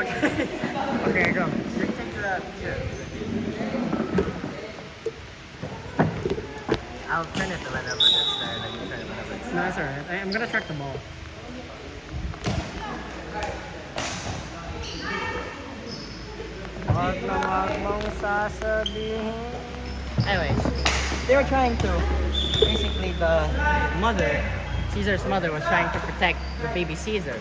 okay. Okay, go. Take that. Here. I'll turn it whenever it's there, and then you turn it whenever it's No, that's alright. I'm gonna track the ball. Anyways, they were trying to, basically the mother, Caesar's mother was trying to protect the baby Caesar.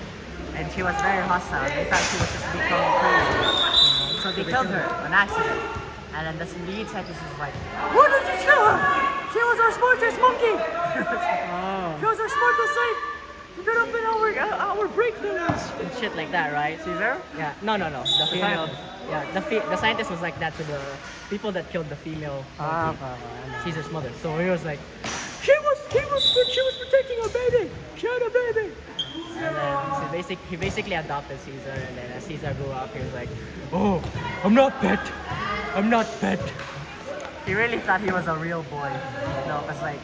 And she was very hostile. They thought she was just becoming crazy. So they killed her on accident. And then the lead scientist was like, "Why did you kill her? She was our smartest monkey! Oh. She was our smartest site! You could have been our breakthroughs!" And shit like that, right? Caesar? Yeah, no. The female. scientist. Yeah, the scientist was like that to the people that killed the female Ah, monkey, Caesar's mother. So he was like, she was protecting our baby. She had a baby. And then so he basically adopted Caesar. And then as Caesar grew up, he was like, "Oh, I'm not pet. I'm not pet." He really thought he was a real boy, because like,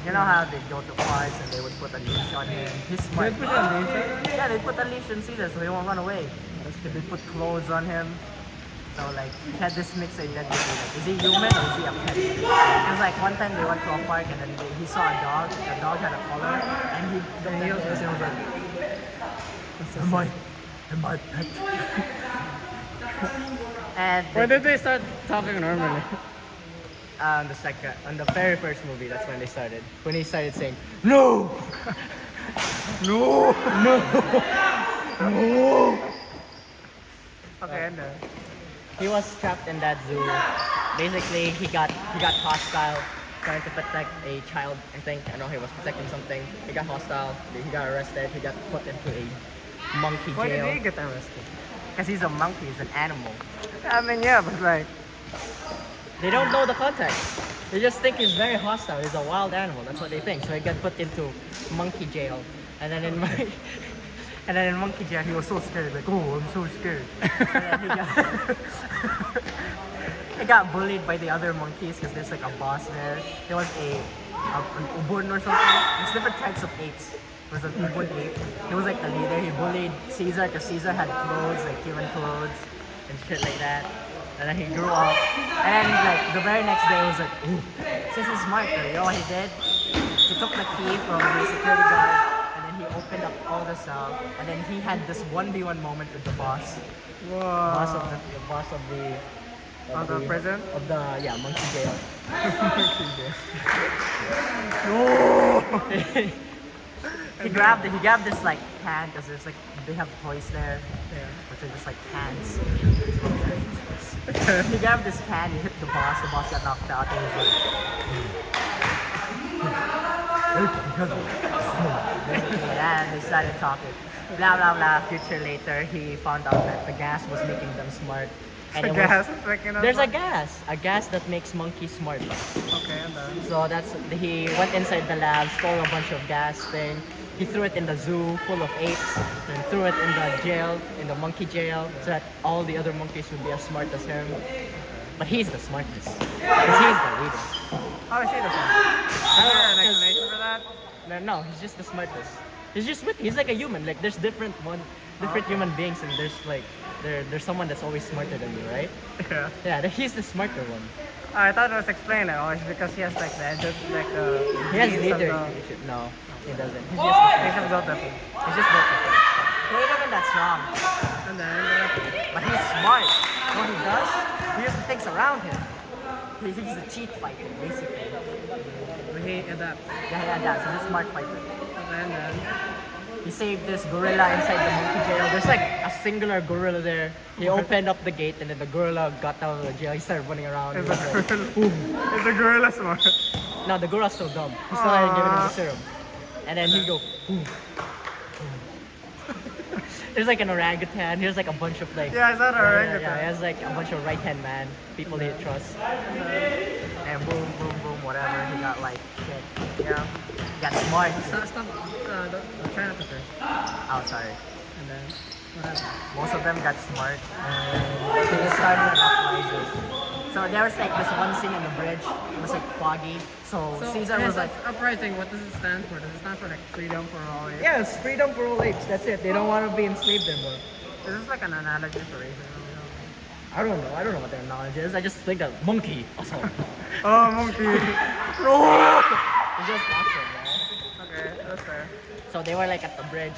you know how they go to parks and they would put a leash on him. He's smart. They put a leash? Yeah, they put a leash on Caesar so he won't run away. They put clothes on him. So like, he had this mixed identity. Like, is he human or is he a pet? It was like one time they went to a park and then he saw a dog. The dog had a collar and he was like, am I pet? And When did they start talking normally? on the very first movie, that's when they started. When he started saying, "No! No! No! No!" Okay, and He was trapped in that zoo. Basically, he got hostile, trying to protect a child. I think I know he was protecting something. He got hostile. He got arrested. He got put into a monkey why did jail. he get arrested? Because he's a monkey. He's an animal. I mean, yeah, but like, They don't know the context. They just think he's very hostile. He's a wild animal. That's what they think. So he got put into monkey jail. And then in monkey jail, he was so scared. Like, oh, I'm so scared. And then he got bullied by the other monkeys because there's like a boss there. There was an ubun or something. There's different types of apes. There was an ubun ape. He was like the leader. He bullied Caesar because Caesar had clothes, like human clothes and shit like that. And then he grew up. And then like the very next day, he was like, ooh, since he's smart, though, you know what he did? He took the key from the security guard and then he opened up all the cell. And then he had this 1v1 moment with the boss. Boss whoa. of the Of the prison? Of the monkey jail. He grabbed this like can because there's like they have toys there, which are just like cans. He grabbed this can, he hit the boss got knocked out, and he was like, and they started talking. Blah blah blah. Future later, he found out that the gas was making them smart. And The it was- gas, like, you know, there's a gas that makes monkeys smart. Okay, and So he went inside the lab, stole a bunch of gas thing. He threw it in the zoo full of apes, and threw it in the jail, in the monkey jail, so that all the other monkeys would be as smart as him. But he's the smartest, because he's the leader. how is he the one? Is there an explanation for that? No, he's just the smartest. He's like a human. Like there's different human beings, and there's someone that's always smarter than you, right? Yeah. Yeah, he's the smarter one. I thought it was explained. Oh, it's because he has like the like the. He has genes of leader. the- No, he doesn't. He's He's just just built different. He's just built different. He ain't even that strong. And then But he's smart. What he does, he uses things around him. He's a cheat fighter, basically. he adapts. Yeah, that's he's a smart fighter. And then He saved this gorilla inside the monkey jail. There's like a singular gorilla there. He opened up the gate and then the gorilla got out of the jail. He started running around. He is was like, the gorilla smart? no, the gorilla's so dumb. He started giving him the serum. And then he'd go, boom. There's like an orangutan. Here's like a bunch of like. Yeah, is that Yeah, orangutan? yeah, he has like a bunch of right-hand man, people he trusts. And boom, boom, boom, whatever. He got like shit. Yeah. He got smart. Stop. Try not to curse. Oh, sorry. And then what happened? Most of them got smart and they just started an uprising. So there was like this one scene in the bridge. It was like foggy. So Caesar was like, uprising. What does it stand for? Does it stand for like freedom for all? yes, freedom for all apes. That's it. They don't want to be enslaved anymore. Is this like an analogy for racism? I don't know. I don't know what their knowledge is. I just think that monkey awesome. Oh, monkey. It's just awesome, man. Okay, that's fair. So they were like at the bridge.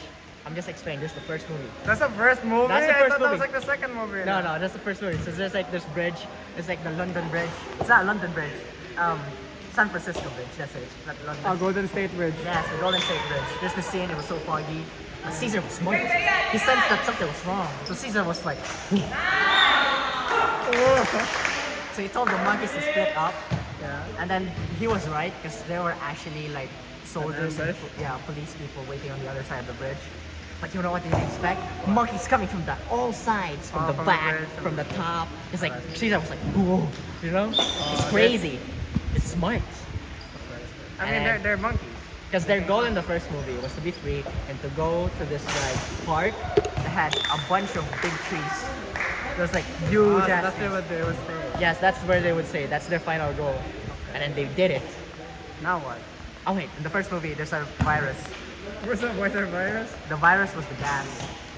I'm just explaining. This is the first movie. That's the first movie? That's the I first thought that was movie. like the second movie. No, no, that's the first movie. So there's like this bridge. It's like the London Bridge. It's not London Bridge. San Francisco Bridge. That's it. It's not London. Oh, Golden State Bridge. Yes, the Golden State Bridge. There's the scene. It was so foggy. But Caesar was smart. He sensed that something was wrong. So Caesar was like. So he told the monkeys to split up. Yeah. And then he was right because there were actually like soldiers and bridge? police people waiting on the other side of the bridge. But you know what they didn't expect? Monkeys coming from all sides, from Oh, the from the back, bridge, from the top. It's like Caesar was like, whoa, you know? It's crazy. It's smart. I mean, And- they're monkeys. Because their goal in the first movie was to be free and to go to this like park that had a bunch of big trees. It was like huge Oh, so ass that's trees. what they would say. Yes, that's where they would say. That's their final goal. And then they did it. Now what? Oh wait, in the first movie, there's a virus. What's up, what's our virus? The virus was the gas.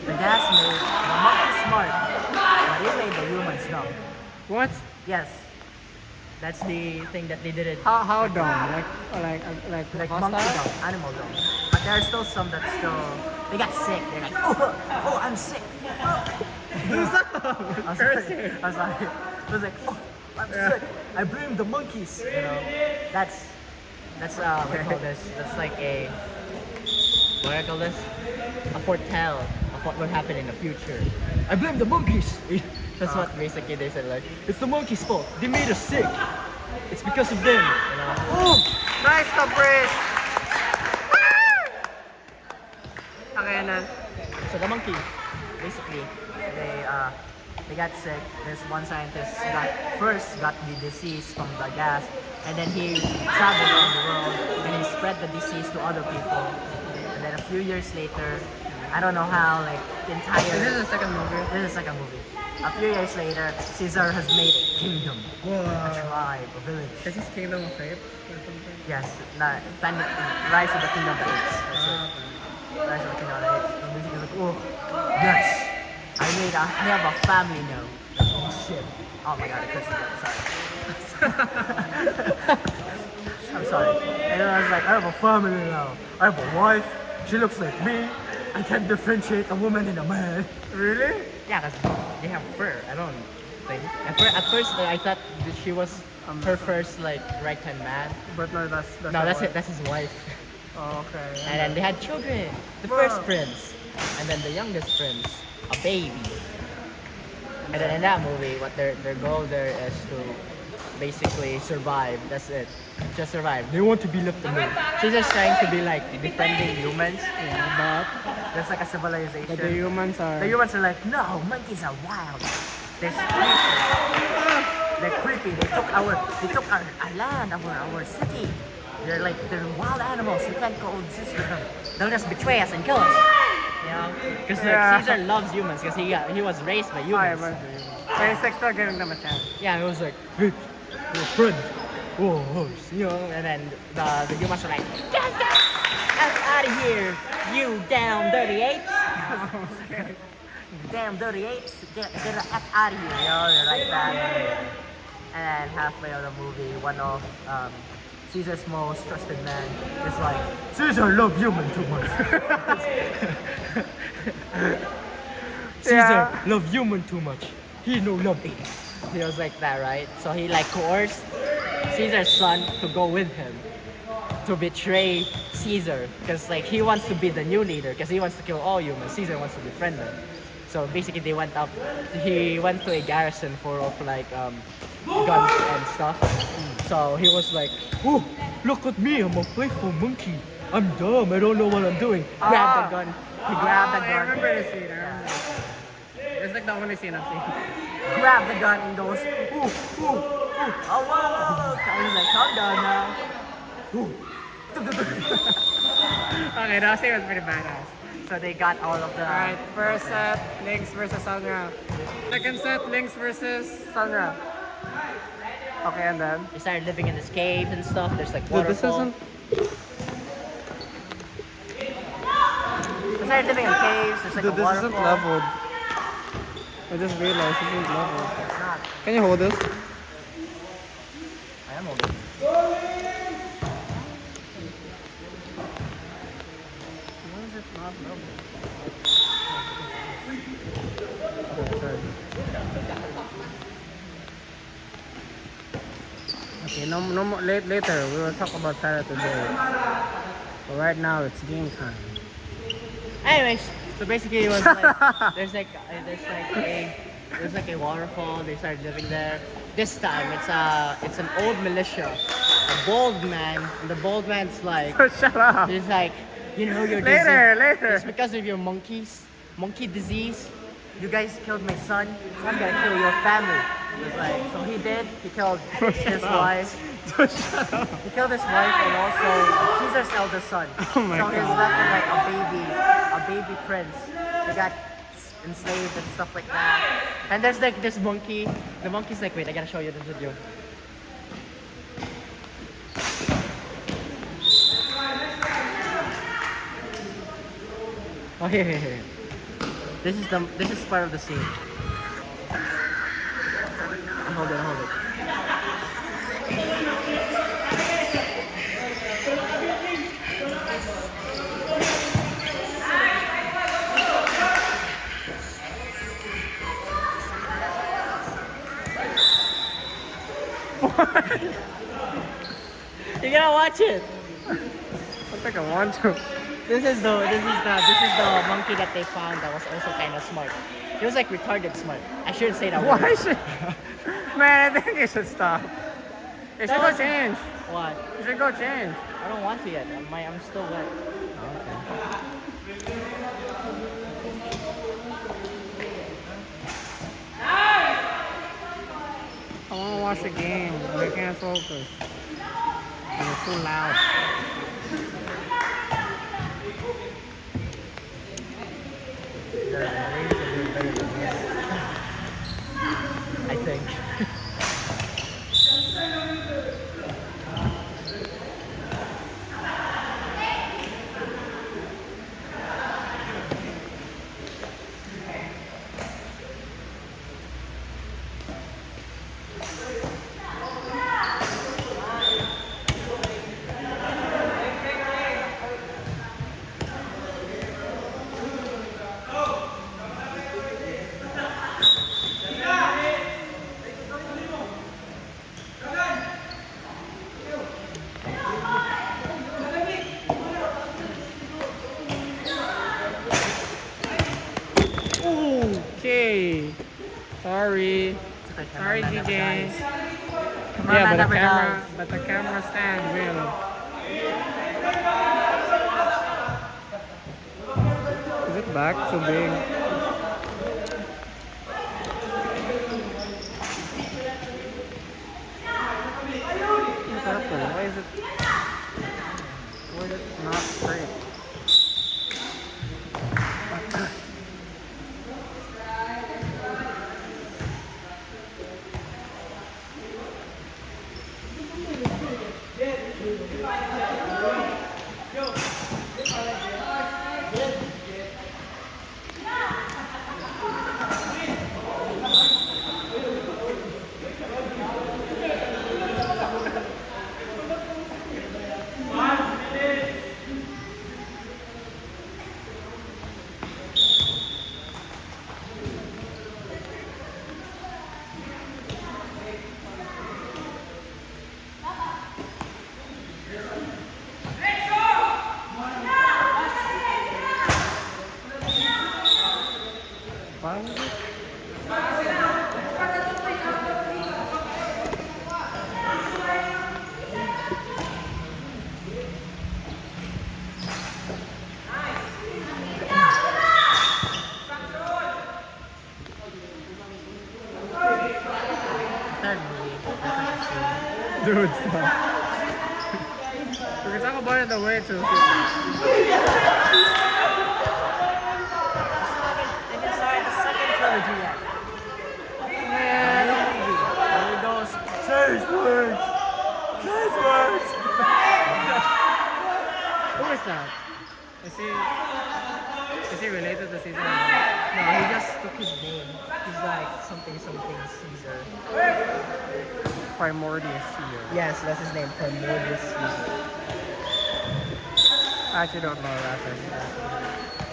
The gas made the monkeys smart, but it made the humans dumb. What? Yes, that's the thing that they did it. How dumb? Like monkey dumb, animal dumb. But there are still some that still they got sick. They're like, oh, I'm sick. I'm sorry. I'm sorry. It was like, oh, I'm sick. I blame the monkeys. You know, that's what do you call this? That's like a what do I call this? A foretell of what will happen in the future. I blame the monkeys. That's what basically they said. Like, it's the monkeys' fault. They made us sick. It's because of them. You know. Oh, nice the bridge. Okay, and then So the monkey, basically, they got sick. This one scientist got the disease from the gas, and then he traveled around the world and he spread the disease to other people. And then a few years later, I don't know how, like the entire. is this the second movie? This is the second movie. A few years later, Caesar has made a kingdom, a Whoa. tribe, a village. Is this Kingdom of Apes or something? Yes, Rise of the Kingdom of the Apes. That's it. Rise of the Kingdom of the Apes. And basically like, oh, yes, I have a family now. Oh shit. Oh my god, I cursed again. Sorry. I'm sorry. And I was like, I have a family now. I have a wife. She looks like me. I can differentiate a woman and a man. Really? Yeah, because they have fur. I don't think. At first, I thought that she was her first like right-hand man. But no, that's No, her that's wife. it. That's his wife. Oh, okay. And then they had children. The Wow. first prince, and then the youngest prince, a baby. And then in that movie, what their goal there is to basically survive. That's it. Just survive. They want to be left alone. She's just trying to be like defending humans. Yeah, There's like a civilization. but the humans are. The humans are like, no, monkeys are wild. They're creepy. They're creepy. They took our land, our city. They're wild animals. We can't coexist with them. They'll just betray us and kill us. You know? Because Yeah. Caesar loves humans because he was raised by Oh, humans. yeah, but he's like still giving them a chance. Yeah, it was like, hey, you're a friend. Oh, you know, and then the humans were like, get the F out of here, you damn dirty apes. Damn dirty apes, get the F out of here, you know, they're like that. And then halfway of the movie, one of Caesar's most trusted men is like, Caesar love human too much. Caesar love human too much. He no love apes. He was like that, right? So he like coerced Caesar's son to go with him to betray Caesar because like he wants to be the new leader because he wants to kill all humans. Caesar wants to befriend them. So basically they went up. He went to a garrison full of like guns and stuff. So he was like, "Oh, look at me! I'm a playful monkey. I'm dumb. I don't know what I'm doing." Grabbed the gun. He grabbed the I gun. remember the scene. It's like the only scene I've seen. Grab the gun and goes, ooh, ooh, ooh, oh, whoa. And he's like, calm down now. Ooh. Okay, that scene was pretty badass. So they got all of the. Alright, first set, Lynx versus Sandra. Second set, Lynx versus Sandra. Okay, and then? They started living in this caves and stuff. There's like Dude, this waterfall. isn't. They started living in caves. There's like Dude, a this waterfall. isn't leveled. I just realized this is level. It's not. Can you hold this? I am holding. Why is it not level? Okay, sorry. Okay, no more. Later, we will talk about Tara today. But right now, it's game time. Anyways, so basically it was like there's like a waterfall. They started living there. This time it's an old militia, a bald man, and the bald man's like Shut up. he's like, you know, your Later. It's because of your monkey disease. You guys killed my son, so I'm gonna kill your family. It's like, so he did. He killed his wife. He killed his wife and also Caesar's eldest son. Oh my so he's God. left with like a baby prince. He got enslaved and stuff like that. And there's like this monkey. The monkey's like, wait, I gotta show you this video. Oh, here. This is part of the scene. Hold it. You gotta watch it. I think I want to. This is the monkey that they found that was also kind of smart. He was like retarded smart. I shouldn't say that Why word. should? Man, I think you should stop. You should go change. What? You should go change. I don't want to yet. I'm still wet. I want to watch the game. We can't focus. And it's too loud. I think. Okay. Sorry. Sorry, Cameraman never DJ. dies. Yeah, Cameraman never dies. but the camera stand will. Is it back too big? What happened? Why is it not straight? Why was it? Third movie. Dude, stop. We can talk about it the way to. They can start the second trilogy yet. Man. There it goes. Chase words. Who is that? Is he related to Caesar? No, he just took his name. He's like something Caesar. Primordius here. Yes, that's his name, Primordius Caesar. I actually don't know that.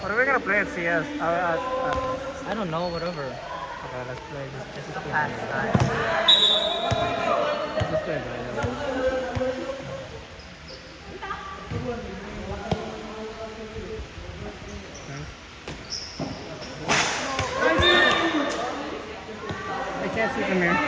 What are we gonna play at CS? I don't know, whatever. Okay, let's play this. Just a pastime. Let's play it. I can't see from here.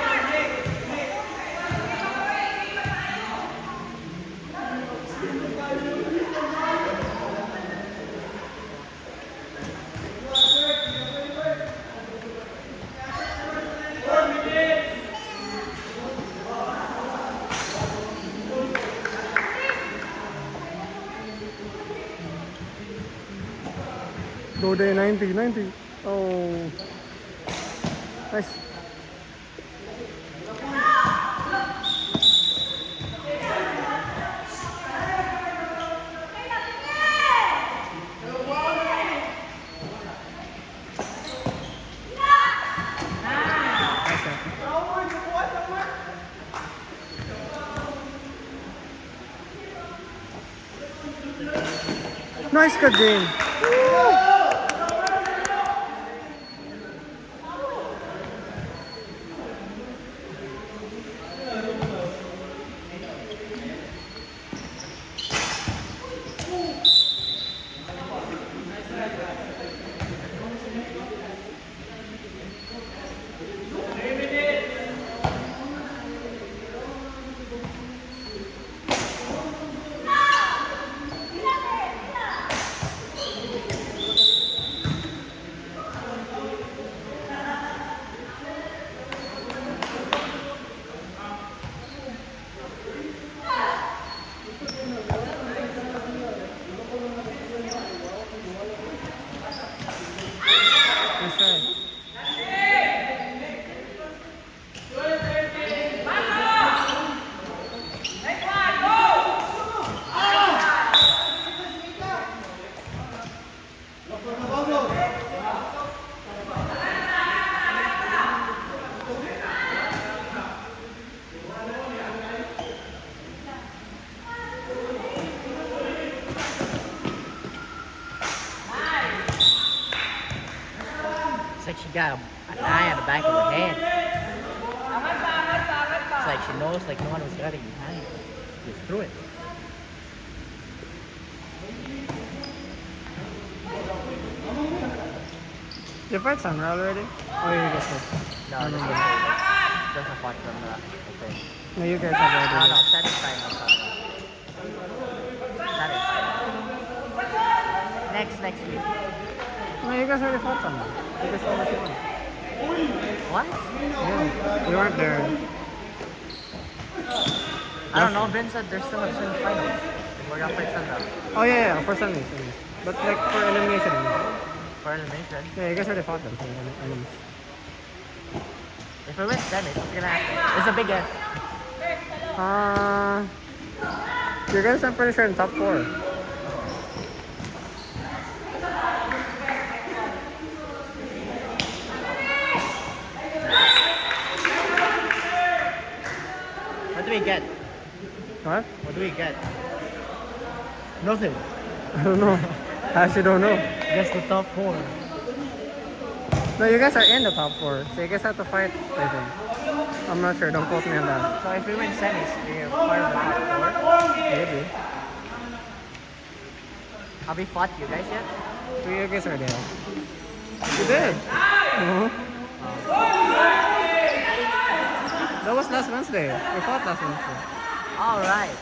Go day 90. Oh. Nice. Nice good game. Nice try. It's like she got an eye on the back of her head. It's like she knows like no one was getting behind. She just threw it. You fight Sandra already? Oh, you guys first. No, No, this no, is no. just a fun from the thing. No, you guys have No, already. no, satisfying. Satisfying. Next week. No, you guys already fought Sandra. You guys already won. What? Yeah, we weren't there. I don't know, Vincent, there's still a semifinals. We're gonna play Sandra Oh yeah, for Sunday. But like for elimination. for elimination. Yeah, you guys already fought them. So, elimination. If we win semis, what's gonna happen? It's a big F. You guys, I'm pretty sure in top 4. What do we get? What? What do we get? Nothing. I don't know. I actually don't know. Just the top 4. No, you guys are in the top 4, so you guys have to fight, I think. I'm not sure, don't quote me on that. So if we win semis, we're part of the top 4. Maybe. Have we fought you guys yet? So you guys are there. You did? That was last Wednesday. We fought last Wednesday. Alright.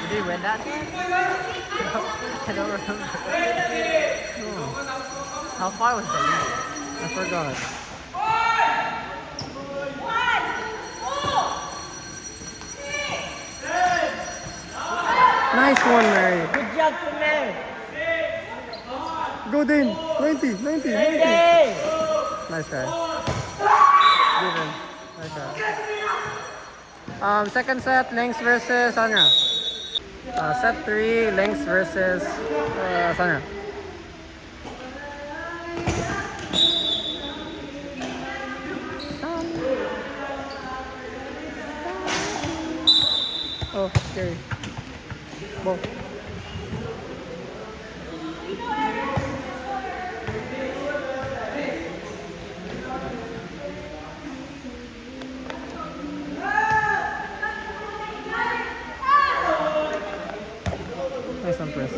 Did we win that? I don't remember. How far was the lead? I forgot. Nice one, Mary. Good job for me! Go Dane. 90. Nice try. Given. Nice try. Second set, Lynx versus Sandra. Set 3, Lynx versus Sandra. Oh, scary. Whoa. Nice one, Chris.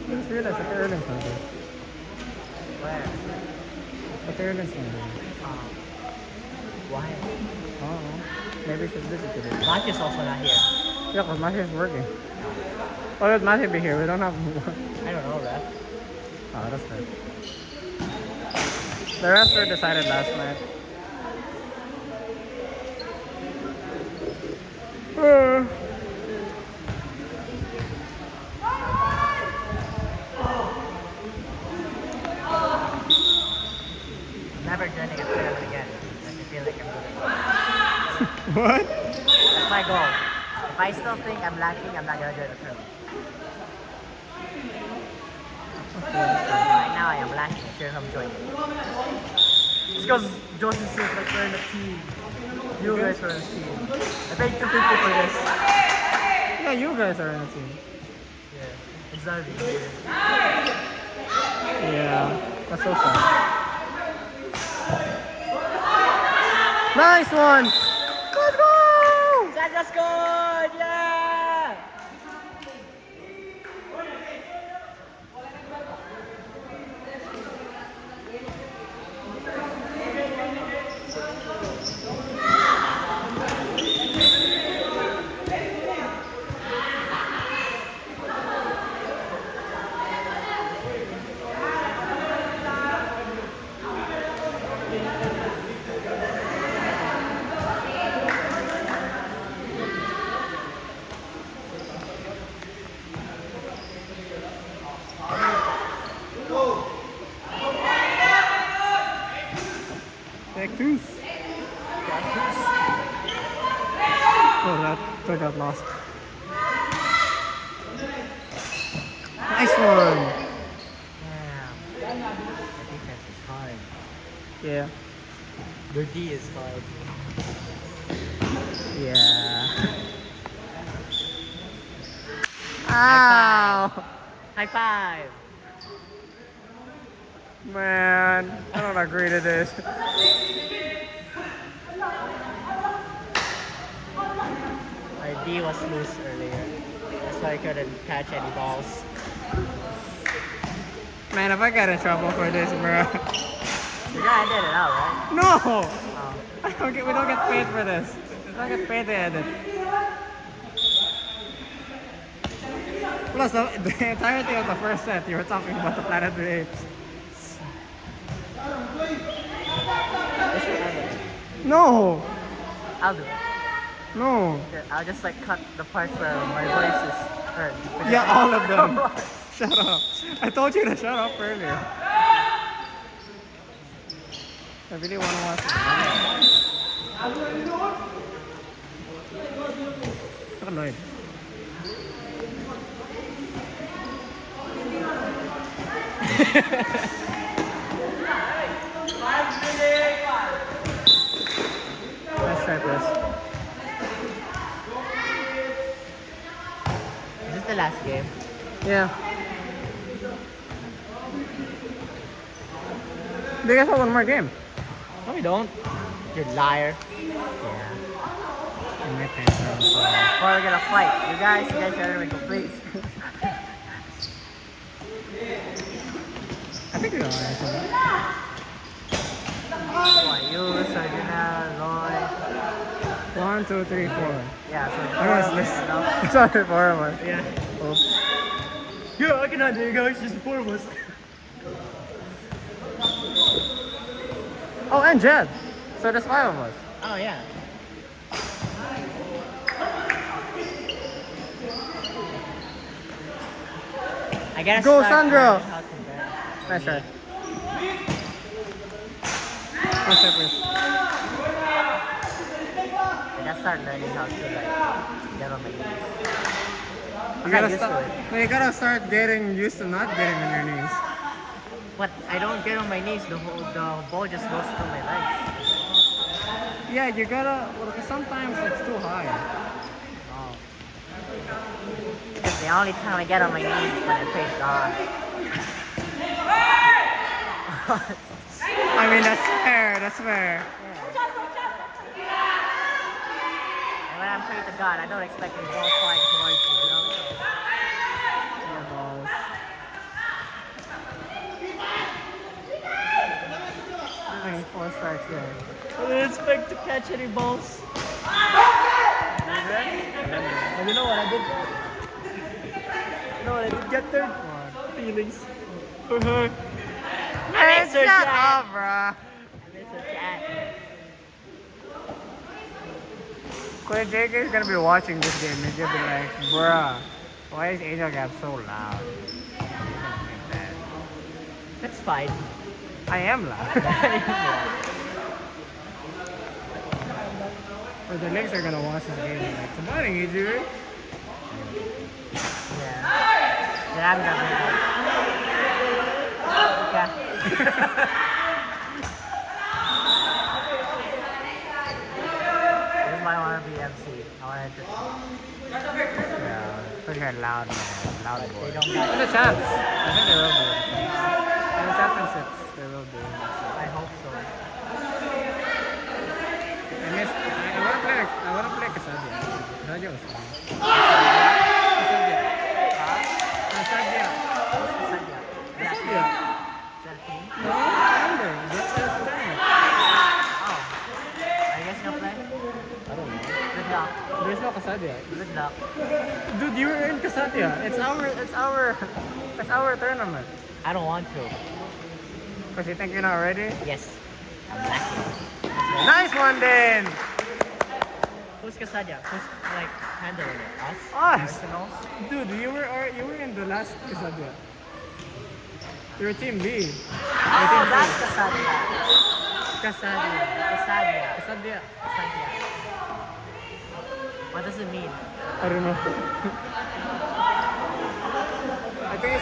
I just realized that the Erling's not there. Where? But the Erling's not there. Why? Oh, maybe she's busy today. Matthew's also not here. Yeah, because Matthew's working. Why would Matthew be here? We don't have. I don't know, ref. Oh, that's right. The rest were decided last night. I'm never joining a tournament again. I feel like I'm good. What? That's my goal. If I still think I'm lacking, I'm not gonna join a tournament. Right now I am lacking. Sure, I'm joining. It's because Joseph says like we're in a team. You guys are in a team. I paid 250 for this. Yeah, you guys are in the team. Yeah, it's not really here. Yeah, that's so sad. Nice one! Let's go! Sandra scored! Yeah! Take two. Oh, that got lost. Nice one! Damn. The defense is hard. Yeah. Their D is hard. Yeah. Ow! High five! Man, I don't agree to this. Our D was loose earlier. That's why I couldn't catch any balls. Man, if I got in trouble for this, bro. You gotta edit it out, right? No! Oh. We don't get paid for this. We don't get paid to edit. Plus, the entirety of the first set, you were talking about the Planet of the Apes. This should edit it. No! I'll do it. No! Okay, I'll just like cut the parts where my voice is heard. Yeah, all of them. Shut up. I told you to shut up earlier. I really want to watch it. I'm annoyed. Let's try this. Is this the last game? Yeah. They guys have one more game. No, we don't. You liar. Yeah. My tantrums. Or we're gonna fight. You guys gotta make a please. I think we're alright. You, Sardina, Lloyd. 1, 2, 3, 4. Yeah, so I was listening. Sorry, 4 of us. Yeah. Oops. Yeah, I cannot do it, guys. Just 4 of us. Oh, and Jed. So there's 5 of us. Oh, yeah. I gotta Go, start Sandro! learning how to bet. Nice try. One step, please. I gotta start learning how to like get on my knees. You I'm not gotta used to start. it. No, you gotta start getting used to not getting on your knees. But I don't get on my knees. The ball just goes through my legs. Yeah, you gotta. Well, sometimes it's too high. Oh. It's the only time I get on my knees when I face God. I mean, that's fair. That's fair. And when I'm praying to God, I don't expect the ball flying towards me, you know? Yeah, balls. I mean, 4 strikes there. I didn't expect to catch any balls. You know what I did? You know what I did? Get third feelings for her. I miss her Shut chat. up, bruh. I miss her chat. When JK is gonna be watching this game, he's gonna be like, bruh, why is Angel Gap so loud? He's gonna think that. That's fine. I am loud. Or the Lynx are gonna watch this game and like, come on, Adrian. Yeah. Yeah, I'm gonna be like, yeah. This is why I want to be MC. I want to Yeah, such a loud man, loud they boy. don't And a chance. I think they will do. And the championships, they will do. I hope so. I wanna play Casadia. Casadia was fun. Casadia. Casadia. Who's Casadia? Casadia. Is that a team? No, that's the tournament. Oh. Are you guys gonna play? I don't know. Good luck. There's no Casadia. Good luck. Dude, you were in Casadia. It's our tournament. I don't want to. Cause you think you're not ready? Yes. I'm lacking. Nice one, then. Who's Casadia? Who's like handling it? Us? Us. Arsenal? Dude, you were in the last Casadia. You're Team B. Oh, that's Casadia. Casadia. Casadia. Casadia. Casadia. What does it mean? I don't know. I think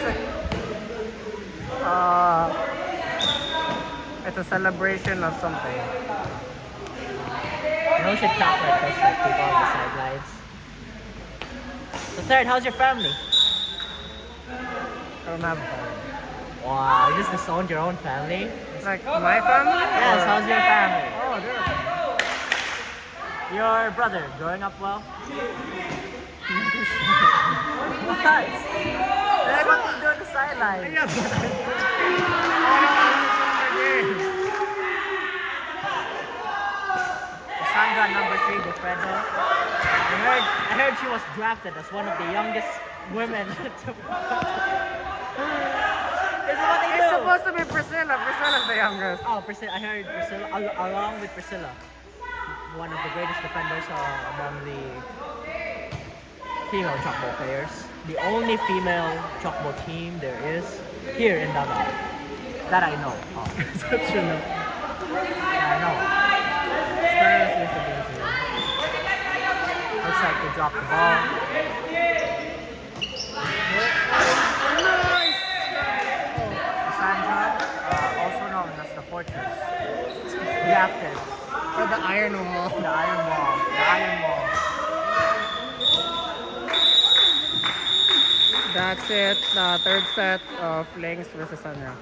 it's a celebration of something. You know, we should talk like this, like people on the sidelines. So third, how's your family? I don't have a family. Wow, you just disowned your own family? Like my family? Yes, Or- how's your family? Oh, they're Your brother, growing up well? What? That's what you do on the sideline. yeah, but Sandra, number 3, defender. I heard she was drafted as one of the youngest women. This is what they It's do. supposed to be Priscilla. Priscilla's the youngest. Oh, Priscilla, I heard Priscilla, along with Priscilla, one of the greatest defenders among the female chalkball players. The only female chalkball team there is here in Davao. That I know. Oh, That's true. No. that I know. Spurs used to be a team. Looks like they dropped the ball. Sandra, also known as the Fortress, drafted Or the Iron Wall. the Iron Wall. The Iron Wall. That's it. Third set of Lynx versus Sunra.